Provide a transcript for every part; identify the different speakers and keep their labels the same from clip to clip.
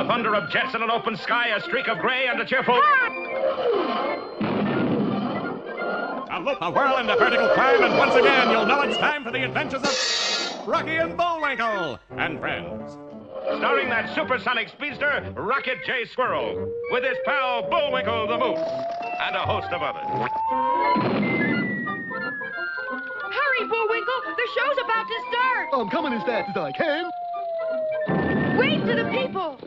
Speaker 1: thunder of jets in an open sky, a streak of gray, and a cheerful...
Speaker 2: A loop, a whirl, and a vertical climb, and once again you'll know it's time for the adventures of Rocky and Bullwinkle and friends.
Speaker 1: Starring that supersonic speedster, Rocket J. Squirrel, with his pal Bullwinkle the Moose, and a host of others.
Speaker 3: Hurry, Bullwinkle! The show's about to start!
Speaker 4: I'm coming as fast as I can.
Speaker 3: Wave to the people!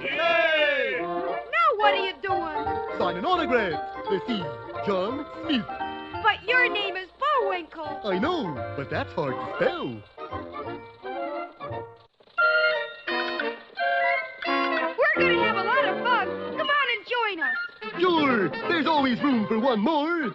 Speaker 1: Yay!
Speaker 3: Now what are you doing?
Speaker 4: Signing autographs. Let's see. John Smith.
Speaker 3: But your name is Bullwinkle.
Speaker 4: I know, but that's hard to spell.
Speaker 3: We're gonna have a lot of fun. Come on and join us.
Speaker 4: Sure, there's always room for one more.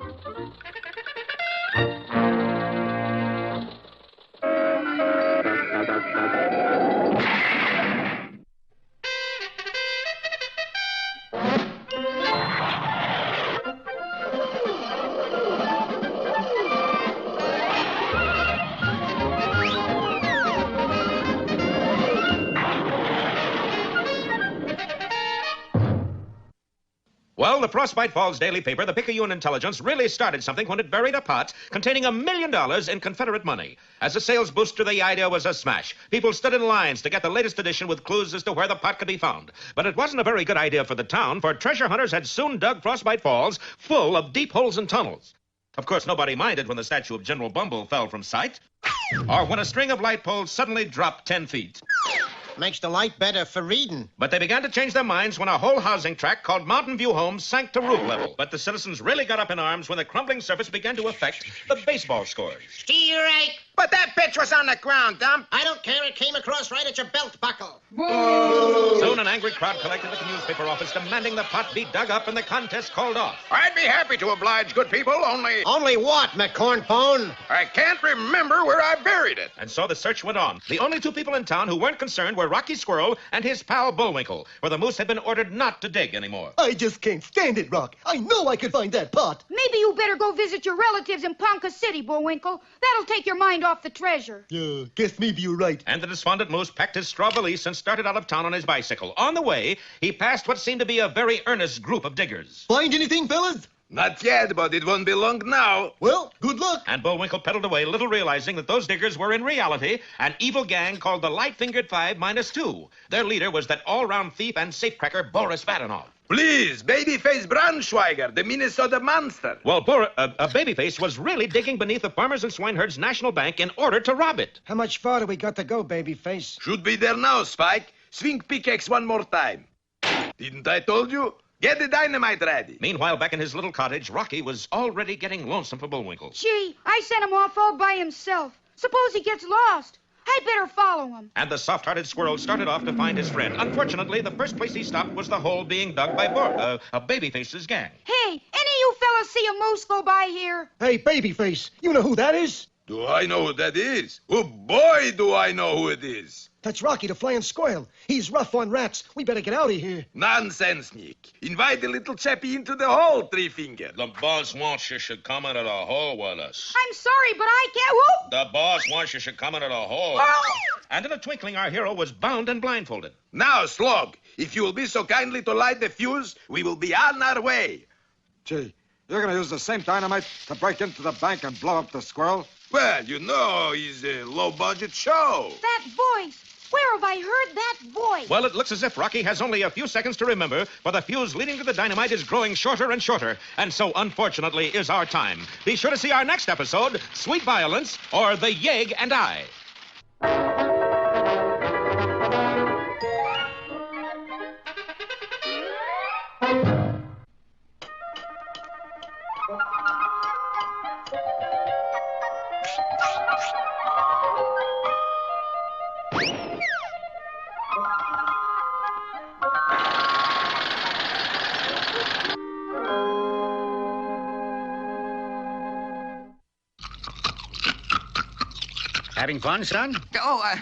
Speaker 1: Well, the Frostbite Falls daily paper, the Picayune Intelligence, really started something when it buried a pot containing $1 million in Confederate money. As a sales booster, the idea was a smash. People stood in lines to get the latest edition with clues as to where the pot could be found. But it wasn't a very good idea for the town, for treasure hunters had soon dug Frostbite Falls full of deep holes and tunnels. Of course, nobody minded when the statue of General Bumble fell from sight, or when a string of light poles suddenly dropped 10 feet.
Speaker 5: Makes the light better for reading.
Speaker 1: But they began to change their minds when a whole housing tract called Mountain View Homes sank to roof level. But the citizens really got up in arms when the crumbling surface began to affect the baseball scores.
Speaker 5: Strike! But that pitch was on the ground, Dump. I don't care. It came across right at your belt buckle.
Speaker 1: Soon an angry crowd collected at the newspaper office demanding the pot be dug up and the contest called off.
Speaker 6: I'd be happy to oblige, good people, only...
Speaker 5: Only what, McCornpone?
Speaker 6: I can't remember where I buried it.
Speaker 1: And so the search went on. The only two people in town who weren't concerned were Rocky Squirrel and his pal Bullwinkle, where the moose had been ordered not to dig anymore.
Speaker 4: I just can't stand it, Rock. I know I could find that pot.
Speaker 3: Maybe you better go visit your relatives in Ponca City, Bullwinkle. That'll take your mind off the treasure.
Speaker 4: Yeah, guess maybe you're right.
Speaker 1: And the despondent moose packed his straw valise and started out of town on his bicycle. On the way, he passed what seemed to be a very earnest group of diggers.
Speaker 4: Find anything, fellas?
Speaker 6: Not yet, but it won't be long now.
Speaker 4: Well, good luck.
Speaker 1: And Bullwinkle pedaled away, little realizing that those diggers were in reality an evil gang called the Light-Fingered 5-2. Their leader was that all-round thief and safecracker Boris Vadanoff.
Speaker 6: Please, Babyface Braunschweiger, the Minnesota monster.
Speaker 1: Well, Babyface was really digging beneath the Farmers and Swineherds National Bank in order to rob it.
Speaker 5: How much farther we got to go, Babyface?
Speaker 6: Should be there now, Spike. Swing pickaxe one more time. Didn't I told you? Get the dynamite ready.
Speaker 1: Meanwhile, back in his little cottage, Rocky was already getting lonesome for Bullwinkle.
Speaker 3: Gee, I sent him off all by himself. Suppose he gets lost. I'd better follow him.
Speaker 1: And the soft-hearted squirrel started off to find his friend. Unfortunately, the first place he stopped was the hole being dug by Babyface's gang.
Speaker 3: Hey, any of you fellas see a moose go by here?
Speaker 5: Hey, Babyface, you know who that is?
Speaker 6: Do I know who that is? Oh, boy, do I know who it is.
Speaker 5: That's Rocky the Flying Squirrel. He's rough on rats. We better get out of here.
Speaker 6: Nonsense, Nick. Invite the little chappie into the hole, Three Finger.
Speaker 1: The boss wants you should come into the hole with us.
Speaker 3: I'm sorry, but I can't. Whoop!
Speaker 1: The boss wants you should come into the hole.
Speaker 3: Oh!
Speaker 1: And in a twinkling, our hero was bound and blindfolded.
Speaker 6: Now, Slog, if you will be so kindly to light the fuse, we will be on our way.
Speaker 7: Gee, you're going to use the same dynamite to break into the bank and blow up the squirrel?
Speaker 6: Well, you know, it's a low-budget show.
Speaker 3: That voice. Where have I heard that voice?
Speaker 1: Well, it looks as if Rocky has only a few seconds to remember, for the fuse leading to the dynamite is growing shorter and shorter. And so, unfortunately, is our time. Be sure to see our next episode, Sweet Violence, or The Yeg and I.
Speaker 8: Having fun, son?
Speaker 9: Oh,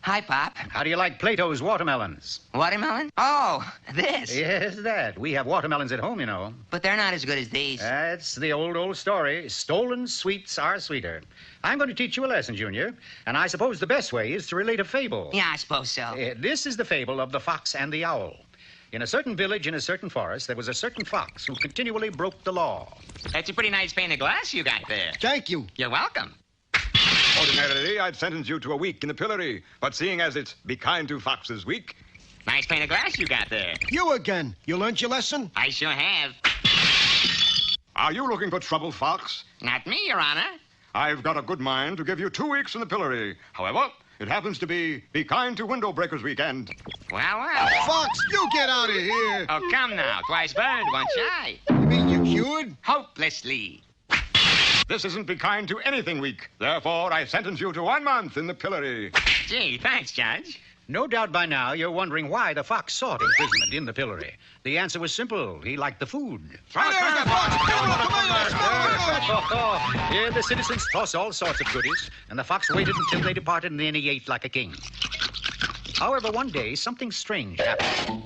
Speaker 8: Hi, Pop.
Speaker 9: How do you like Plato's watermelons?
Speaker 8: Watermelon? Oh, this.
Speaker 9: Yes, that. We have watermelons at home, you know.
Speaker 8: But they're not as good as these.
Speaker 9: That's the old story. Stolen sweets are sweeter. I'm going to teach you a lesson, Junior. And I suppose the best way is to relate a fable.
Speaker 8: Yeah, I suppose so.
Speaker 9: This is the fable of the fox and the owl. In a certain village in a certain forest, there was a certain fox who continually broke the law.
Speaker 8: That's a pretty nice pane of glass you got there.
Speaker 4: Thank you.
Speaker 8: You're welcome.
Speaker 7: Ordinarily, I'd sentence you to a week in the pillory. But seeing as it's Be Kind to Foxes Week...
Speaker 8: Nice pane of glass you got there.
Speaker 4: You again. You learned your lesson?
Speaker 8: I sure have.
Speaker 7: Are you looking for trouble, Fox?
Speaker 8: Not me, Your Honor.
Speaker 7: I've got a good mind to give you 2 weeks in the pillory. However, it happens to be Kind to Window Breakers weekend.
Speaker 8: Well.
Speaker 4: Fox, you get out of here.
Speaker 8: Oh, come now. Twice burned, once shy.
Speaker 4: You mean you cured?
Speaker 8: Hopelessly.
Speaker 7: This isn't Be Kind to Anything week. Therefore, I sentence you to 1 month in the pillory.
Speaker 8: Gee, thanks, Judge.
Speaker 9: No doubt by now you're wondering why the fox sought imprisonment in the pillory. The answer was simple. He liked the food. Here the citizens tossed all sorts of goodies, and the fox waited until they departed, and then he ate like a king. However, one day, something strange happened.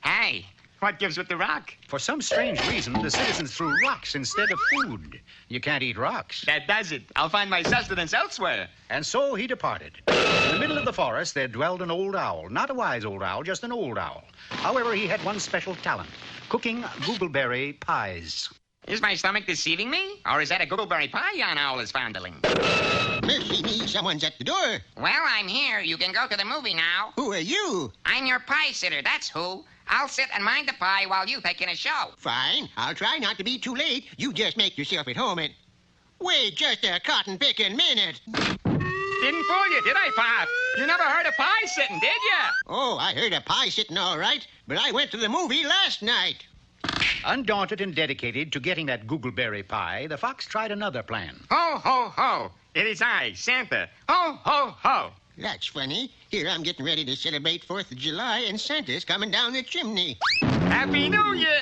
Speaker 8: Hey, what gives with the rock?
Speaker 9: For some strange reason, the citizens threw rocks instead of food. You can't eat rocks.
Speaker 8: That does it. I'll find my sustenance elsewhere.
Speaker 9: And so he departed. In the middle of the forest, there dwelled an old owl. Not a wise old owl, just an old owl. However, he had one special talent, cooking googleberry pies.
Speaker 8: Is my stomach deceiving me? Or is that a googleberry pie yon owl is fondling?
Speaker 5: Mercy me, someone's at the door.
Speaker 8: Well, I'm here. You can go to the movie now.
Speaker 5: Who are you?
Speaker 8: I'm your pie sitter, that's who. I'll sit and mind the pie while you take in a show.
Speaker 5: Fine. I'll try not to be too late. You just make yourself at home and... Wait just a cotton-picking minute.
Speaker 8: Didn't fool you, did I, Pop? You never heard of pie sitting, did you?
Speaker 5: Oh, I heard of pie sitting all right, but I went to the movie last night.
Speaker 9: Undaunted and dedicated to getting that googleberry pie, the fox tried another plan.
Speaker 8: Ho, ho, ho. It is I, Santa. Ho, ho, ho.
Speaker 5: That's funny. Here I'm getting ready to celebrate 4th of July, and Santa's coming down the chimney.
Speaker 8: Happy New Year.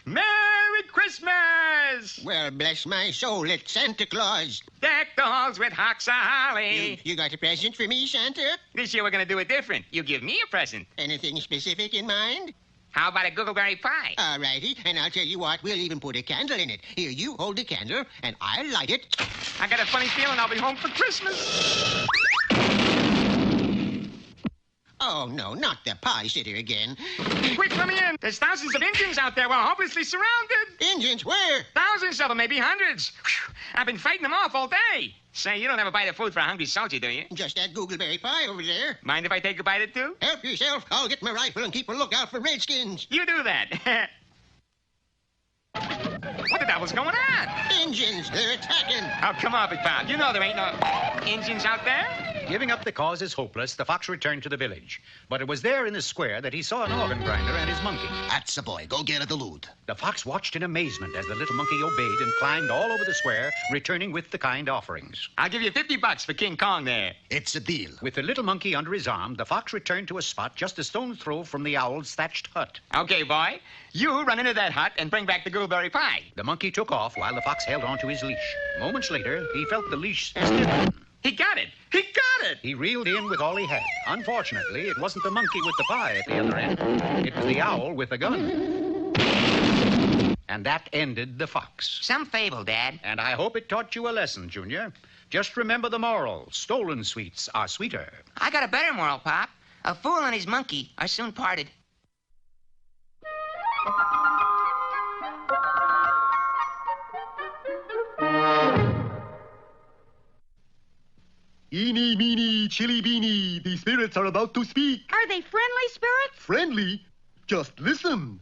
Speaker 8: Merry Christmas.
Speaker 5: Well, bless my soul, it's Santa Claus.
Speaker 8: Deck the halls with hocks of holly.
Speaker 5: You got a present for me, Santa?
Speaker 8: This year we're going to do it different. You give me a present.
Speaker 5: Anything specific in mind?
Speaker 8: How about a googleberry pie?
Speaker 5: All righty, and I'll tell you what, we'll even put a candle in it. Here, you hold the candle, and I'll light it.
Speaker 8: I got a funny feeling I'll be home for Christmas.
Speaker 5: Oh, no, not the pie sitter again.
Speaker 8: Quick, let me in. There's thousands of Indians out there. We're hopelessly surrounded.
Speaker 5: Indians, where?
Speaker 8: Thousands of them, maybe hundreds. Whew. I've been fighting them off all day. Say, you don't ever buy the food for a hungry soldier, do you?
Speaker 5: Just that googleberry pie over there.
Speaker 8: Mind if I take a bite or two?
Speaker 5: Help yourself. I'll get my rifle and keep a lookout for redskins.
Speaker 8: You do that. What the devil's going on?
Speaker 5: Indians, they're attacking.
Speaker 8: Oh, come on, Big Pop. You know there ain't no Indians out there.
Speaker 9: Giving up the cause as hopeless, the fox returned to the village. But it was there in the square that he saw an organ grinder and his monkey.
Speaker 4: That's the boy. Go get at the loot.
Speaker 9: The fox watched in amazement as the little monkey obeyed and climbed all over the square, returning with the kind offerings.
Speaker 8: I'll give you $50 for King Kong there.
Speaker 4: It's a deal.
Speaker 9: With the little monkey under his arm, the fox returned to a spot just a stone's throw from the owl's thatched hut.
Speaker 8: Okay, boy. You run into that hut and bring back the googleberry pie.
Speaker 9: The monkey took off while the fox held onto his leash. Moments later, he felt the leash stiffen.
Speaker 8: He got it. He got it.
Speaker 9: He reeled in with all he had. Unfortunately, it wasn't the monkey with the pie at the other end. It was the owl with the gun. And that ended the fox.
Speaker 8: Some fable, Dad.
Speaker 9: And I hope it taught you a lesson, Junior. Just remember the moral. Stolen sweets are sweeter.
Speaker 8: I got a better moral, Pop. A fool and his monkey are soon parted.
Speaker 4: Eeny, meeny, chilly beany. The spirits are about to speak.
Speaker 3: Are they friendly spirits?
Speaker 4: Friendly? Just listen.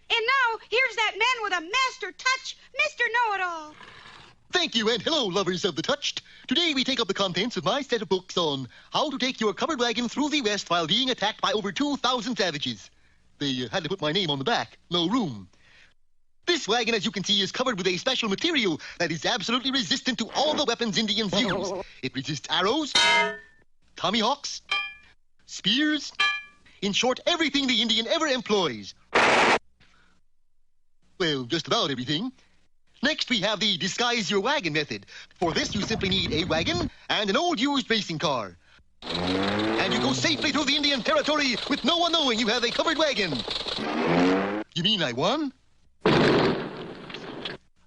Speaker 3: And now, here's that man with a master touch, Mr. Know-It-All.
Speaker 4: Thank you, and hello, lovers of the touched. Today we take up the contents of my set of books on how to take your covered wagon through the West while being attacked by over 2,000 savages. They had to put my name on the back. No room. This wagon, as you can see, is covered with a special material that is absolutely resistant to all the weapons Indians use. It resists arrows, tomahawks, spears, in short, everything the Indian ever employs. Well, just about everything. Next, we have the disguise your wagon method. For this, you simply need a wagon and an old used racing car. And you go safely through the Indian territory with no one knowing you have a covered wagon. You mean I won?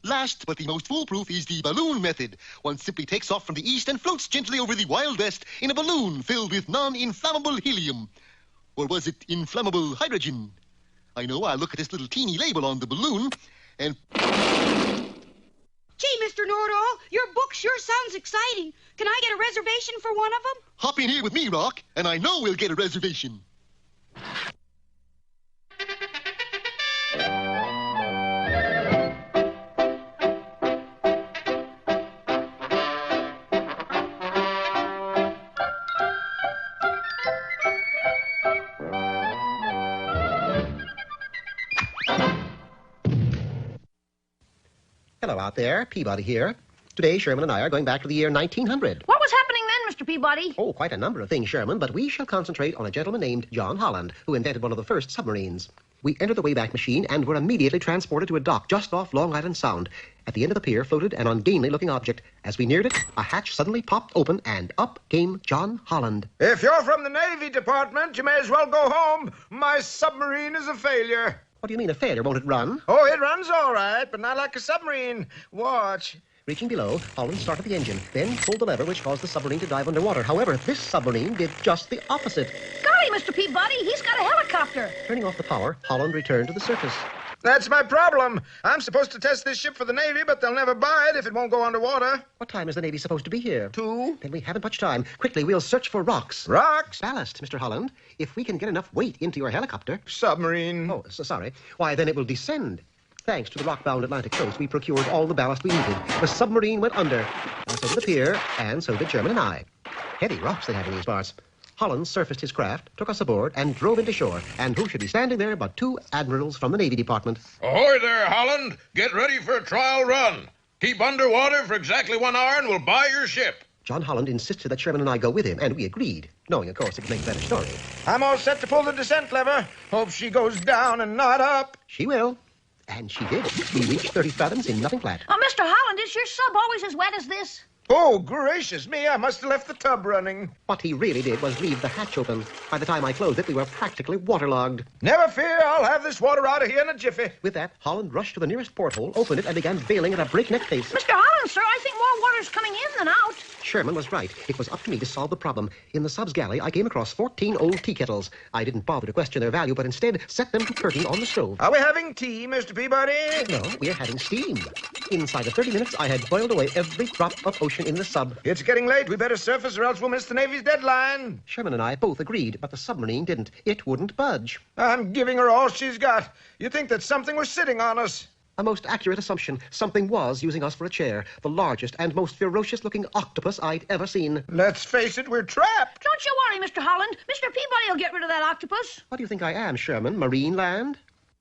Speaker 4: Last, but the most foolproof, is the balloon method. One simply takes off from the east and floats gently over the Wild West in a balloon filled with non-inflammable helium. Or was it inflammable hydrogen? I know, I look at this little teeny label on the balloon, and...
Speaker 3: Gee, Mr. Know-it-all, your book sure sounds exciting. Can I get a reservation for one of them?
Speaker 4: Hop in here with me, Rock, and I know we'll get a reservation.
Speaker 10: Hello out there, Peabody here. Today, Sherman and I are going back to the year 1900.
Speaker 11: What was happening then, Mr. Peabody?
Speaker 10: Oh, quite a number of things, Sherman, but we shall concentrate on a gentleman named John Holland, who invented one of the first submarines. We entered the Wayback Machine and were immediately transported to a dock just off Long Island Sound. At the end of the pier floated an ungainly-looking object. As we neared it, a hatch suddenly popped open, and up came John Holland.
Speaker 12: If you're from the Navy Department, you may as well go home. My submarine is a failure.
Speaker 10: What do you mean, a failure? Won't it run?
Speaker 12: Oh, it runs all right, but not like a submarine. Watch.
Speaker 10: Reaching below, Holland started the engine, then pulled the lever which caused the submarine to dive underwater. However, this submarine did just the opposite.
Speaker 11: Golly, Mr. Peabody, he's got a helicopter.
Speaker 10: Turning off the power, Holland returned to the surface.
Speaker 12: That's my problem. I'm supposed to test this ship for the Navy, but they'll never buy it if it won't go underwater.
Speaker 10: What time is the Navy supposed to be here?
Speaker 12: 2.
Speaker 10: Then we haven't much time. Quickly, we'll search for rocks.
Speaker 12: Rocks?
Speaker 10: Ballast, Mr. Holland. If we can get enough weight into your helicopter...
Speaker 12: Submarine.
Speaker 10: Oh, sorry. Why, then it will descend. Thanks to the rock-bound Atlantic coast, we procured all the ballast we needed. The submarine went under. And so did the pier, and so did Sherman and I. Heavy rocks they have in these parts. Holland surfaced his craft, took us aboard, and drove into shore. And who should be standing there but 2 admirals from the Navy Department?
Speaker 6: Ahoy there, Holland. Get ready for a trial run. Keep underwater for exactly 1 hour and we'll buy your ship.
Speaker 10: John Holland insisted that Sherman and I go with him, and we agreed, knowing, of course, it would make a better story.
Speaker 12: I'm all set to pull the descent lever. Hope she goes down and not up.
Speaker 10: She will. And she did. We reached 30 fathoms in nothing flat.
Speaker 11: Oh, Mr. Holland, is your sub always as wet as this?
Speaker 12: Oh, gracious me, I must have left the tub running.
Speaker 10: What he really did was leave the hatch open. By the time I closed it, we were practically waterlogged.
Speaker 12: Never fear, I'll have this water out of here in a jiffy.
Speaker 10: With that, Holland rushed to the nearest porthole, opened it, and began bailing at a breakneck pace.
Speaker 11: Mr. Holland, sir, I think more water's coming in than out.
Speaker 10: Sherman was right. It was up to me to solve the problem. In the sub's galley, I came across 14 old tea kettles. I didn't bother to question their value, but instead set them to curting on the stove.
Speaker 12: Are we having tea, Mr. Peabody?
Speaker 10: No, we're having steam. Inside of 30 minutes, I had boiled away every drop of ocean in the sub.
Speaker 12: It's getting late. We better surface or else we'll miss the Navy's deadline.
Speaker 10: Sherman and I both agreed, but the submarine didn't. It wouldn't budge.
Speaker 12: I'm giving her all she's got. You think that something was sitting on us?
Speaker 10: A most accurate assumption. Something was using us for a chair. The largest and most ferocious-looking octopus I'd ever seen.
Speaker 12: Let's face it, we're trapped.
Speaker 11: Don't you worry, Mr. Holland. Mr. Peabody will get rid of that octopus.
Speaker 10: What do you think I am, Sherman? Marine land?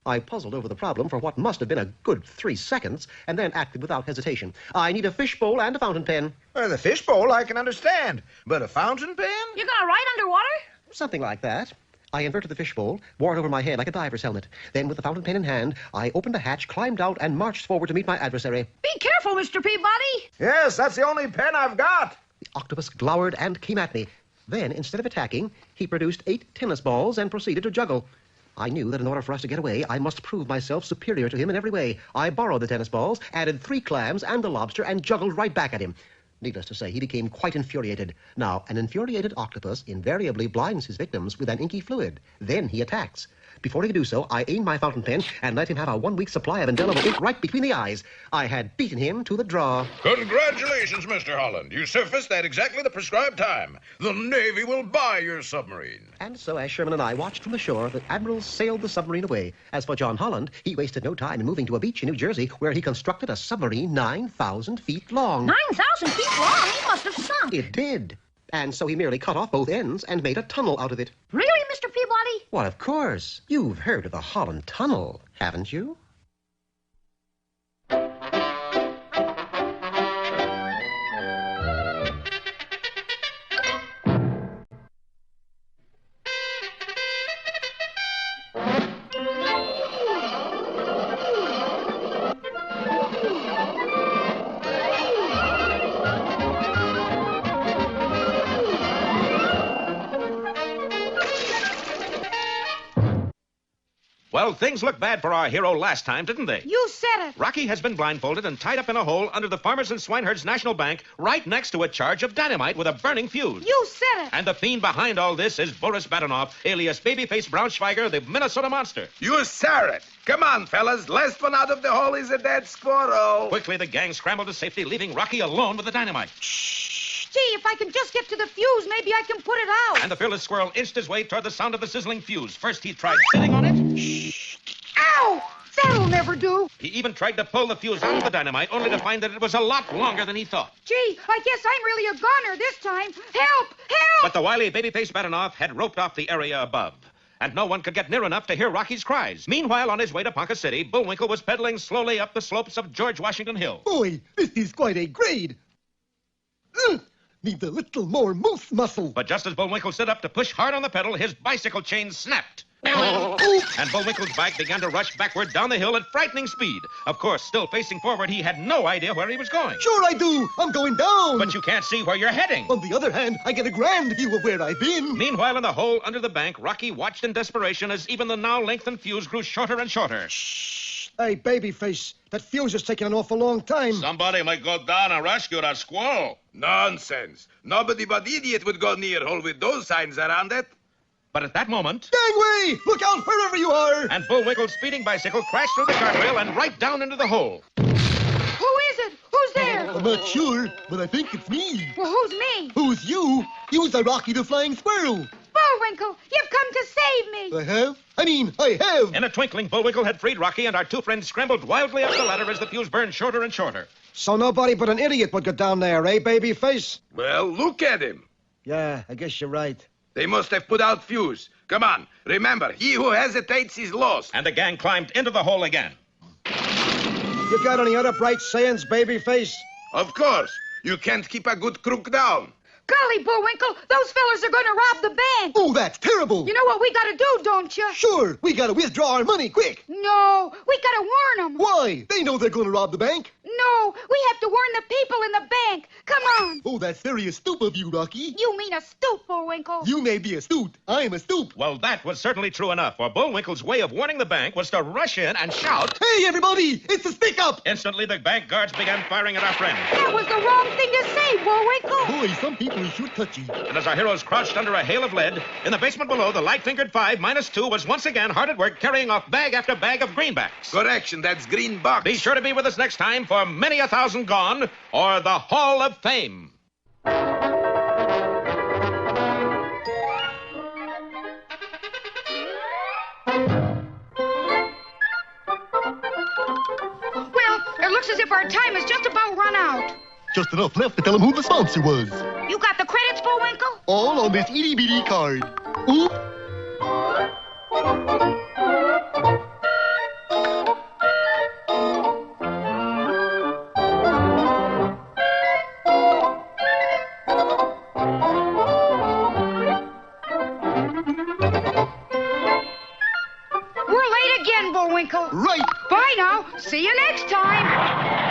Speaker 10: I puzzled over the problem for what must have been a good 3 seconds, and then acted without hesitation. I need a fishbowl and a fountain pen.
Speaker 12: Well, the fishbowl I can understand, but a fountain pen?
Speaker 11: You're gonna ride underwater?
Speaker 10: Something like that. I inverted the fishbowl, wore it over my head like a diver's helmet. Then, with the fountain pen in hand, I opened the hatch, climbed out, and marched forward to meet my adversary.
Speaker 11: Be careful, Mr. Peabody.
Speaker 12: Yes, that's the only pen I've got.
Speaker 10: The octopus glowered and came at me. Then, instead of attacking, he produced 8 tennis balls and proceeded to juggle. I knew that in order for us to get away, I must prove myself superior to him in every way. I borrowed the tennis balls, added 3 clams and a lobster, and juggled right back at him. Needless to say, he became quite infuriated. Now, an infuriated octopus invariably blinds his victims with an inky fluid. Then he attacks. Before he could do so, I aimed my fountain pen and let him have a 1-week supply of indelible ink right between the eyes. I had beaten him to the draw.
Speaker 6: Congratulations, Mr. Holland. You surfaced at exactly the prescribed time. The Navy will buy your submarine.
Speaker 10: And so, as Sherman and I watched from the shore, the admirals sailed the submarine away. As for John Holland, he wasted no time in moving to a beach in New Jersey, where he constructed a submarine 9,000 feet long.
Speaker 11: 9,000 feet long? He must have sunk.
Speaker 10: It did. And so he merely cut off both ends and made a tunnel out of it.
Speaker 11: Really, Mr. Peabody?
Speaker 10: Why, of course. You've heard of the Holland Tunnel, haven't you?
Speaker 1: Well, things looked bad for our hero last time, didn't they?
Speaker 3: You said it.
Speaker 1: Rocky has been blindfolded and tied up in a hole under the Farmers and Swineherds National Bank right next to a charge of dynamite with a burning fuse.
Speaker 3: You said it.
Speaker 1: And the fiend behind all this is Boris Badenoff, alias Babyface Braunschweiger, the Minnesota Monster.
Speaker 6: You saw it. Come on, fellas. Last one out of the hole is a dead squirrel.
Speaker 1: Quickly, the gang scrambled to safety, leaving Rocky alone with the dynamite.
Speaker 3: Gee, if I can just get to the fuse, maybe I can put it out.
Speaker 1: And the fearless squirrel inched his way toward the sound of the sizzling fuse. First, he tried sitting on it.
Speaker 3: Ow! That'll never do.
Speaker 1: He even tried to pull the fuse out of the dynamite, only to find that it was a lot longer than he thought.
Speaker 3: Gee, I guess I'm really a goner this time. Help! Help!
Speaker 1: But the wily Babyface Badenoff had roped off the area above, and no one could get near enough to hear Rocky's cries. Meanwhile, on his way to Ponca City, Bullwinkle was pedaling slowly up the slopes of George Washington Hill.
Speaker 4: Boy, this is quite a grade. Needs a little more moose muscle.
Speaker 1: But just as Bullwinkle stood up to push hard on the pedal, his bicycle chain snapped. And Bullwinkle's bike began to rush backward down the hill at frightening speed. Of course, still facing forward, he had no idea where he was going.
Speaker 4: Sure I do. I'm going down.
Speaker 1: But you can't see where you're heading.
Speaker 4: On the other hand, I get a grand view of where I've been.
Speaker 1: Meanwhile, in the hole under the bank, Rocky watched in desperation as even the now lengthened fuse grew shorter and shorter.
Speaker 13: Hey, Babyface, that fuse is taking an awful long time.
Speaker 6: Somebody might go down and rescue that squirrel. Nonsense. Nobody but idiot would go near hole with those signs around it.
Speaker 1: But at that moment...
Speaker 4: Gangway! Look out wherever you are!
Speaker 1: And Bullwinkle's speeding bicycle crashed through the guardrail and right down into the hole.
Speaker 3: Who is it? Who's there?
Speaker 4: I'm not sure, but I think it's me.
Speaker 3: Well, who's me?
Speaker 4: Who's you? You's the Rocky the Flying Squirrel.
Speaker 3: Bullwinkle, you've come to save me.
Speaker 4: I have? I have.
Speaker 1: In a twinkling, Bullwinkle had freed Rocky, and our two friends scrambled wildly up the ladder as the fuse burned shorter and shorter.
Speaker 13: So nobody but an idiot would get down there, eh, Babyface?
Speaker 6: Well, look at him.
Speaker 13: Yeah, I guess you're right.
Speaker 6: They must have put out fuse. Come on. Remember, he who hesitates is lost.
Speaker 1: And the gang climbed into the hole again.
Speaker 13: You got any other bright sayings, Babyface?
Speaker 6: Of course. You can't keep a good crook down.
Speaker 3: Golly, Bullwinkle, those fellas are going to rob the bank.
Speaker 4: Oh, that's terrible.
Speaker 3: You know what we got to do, don't you?
Speaker 4: Sure. We got to withdraw our money, quick.
Speaker 3: No, we got to warn them.
Speaker 4: Why? They know they're going to rob the bank.
Speaker 3: No, we have to warn the people in the bank. Come on.
Speaker 4: Oh, that's very astute of you, Rocky.
Speaker 3: You mean astute, Bullwinkle.
Speaker 4: You may be astute. I'm astute.
Speaker 1: Well, that was certainly true enough, for Bullwinkle's way of warning the bank was to rush in and shout,
Speaker 4: "Hey, everybody! It's a stick-up!"
Speaker 1: Instantly, the bank guards began firing at our friends.
Speaker 3: That was the wrong thing to say, Bullwinkle.
Speaker 4: Boy, some people shoot touchy.
Speaker 1: And as our heroes crouched under a hail of lead, in the basement below, the light-fingered 5-2 was once again hard at work carrying off bag after bag of greenbacks.
Speaker 6: Correction, that's green box.
Speaker 1: Be sure to be with us next time for Many a Thousand Gone, or the Hall of Fame.
Speaker 3: Well, it looks as if our time is just about run out.
Speaker 4: Just enough left to tell them who the sponsor was.
Speaker 3: You got the credits, Bullwinkle?
Speaker 4: All on this itty-bitty card. Oop.
Speaker 3: We're late again, Bullwinkle.
Speaker 4: Right.
Speaker 3: Bye now. See you next time.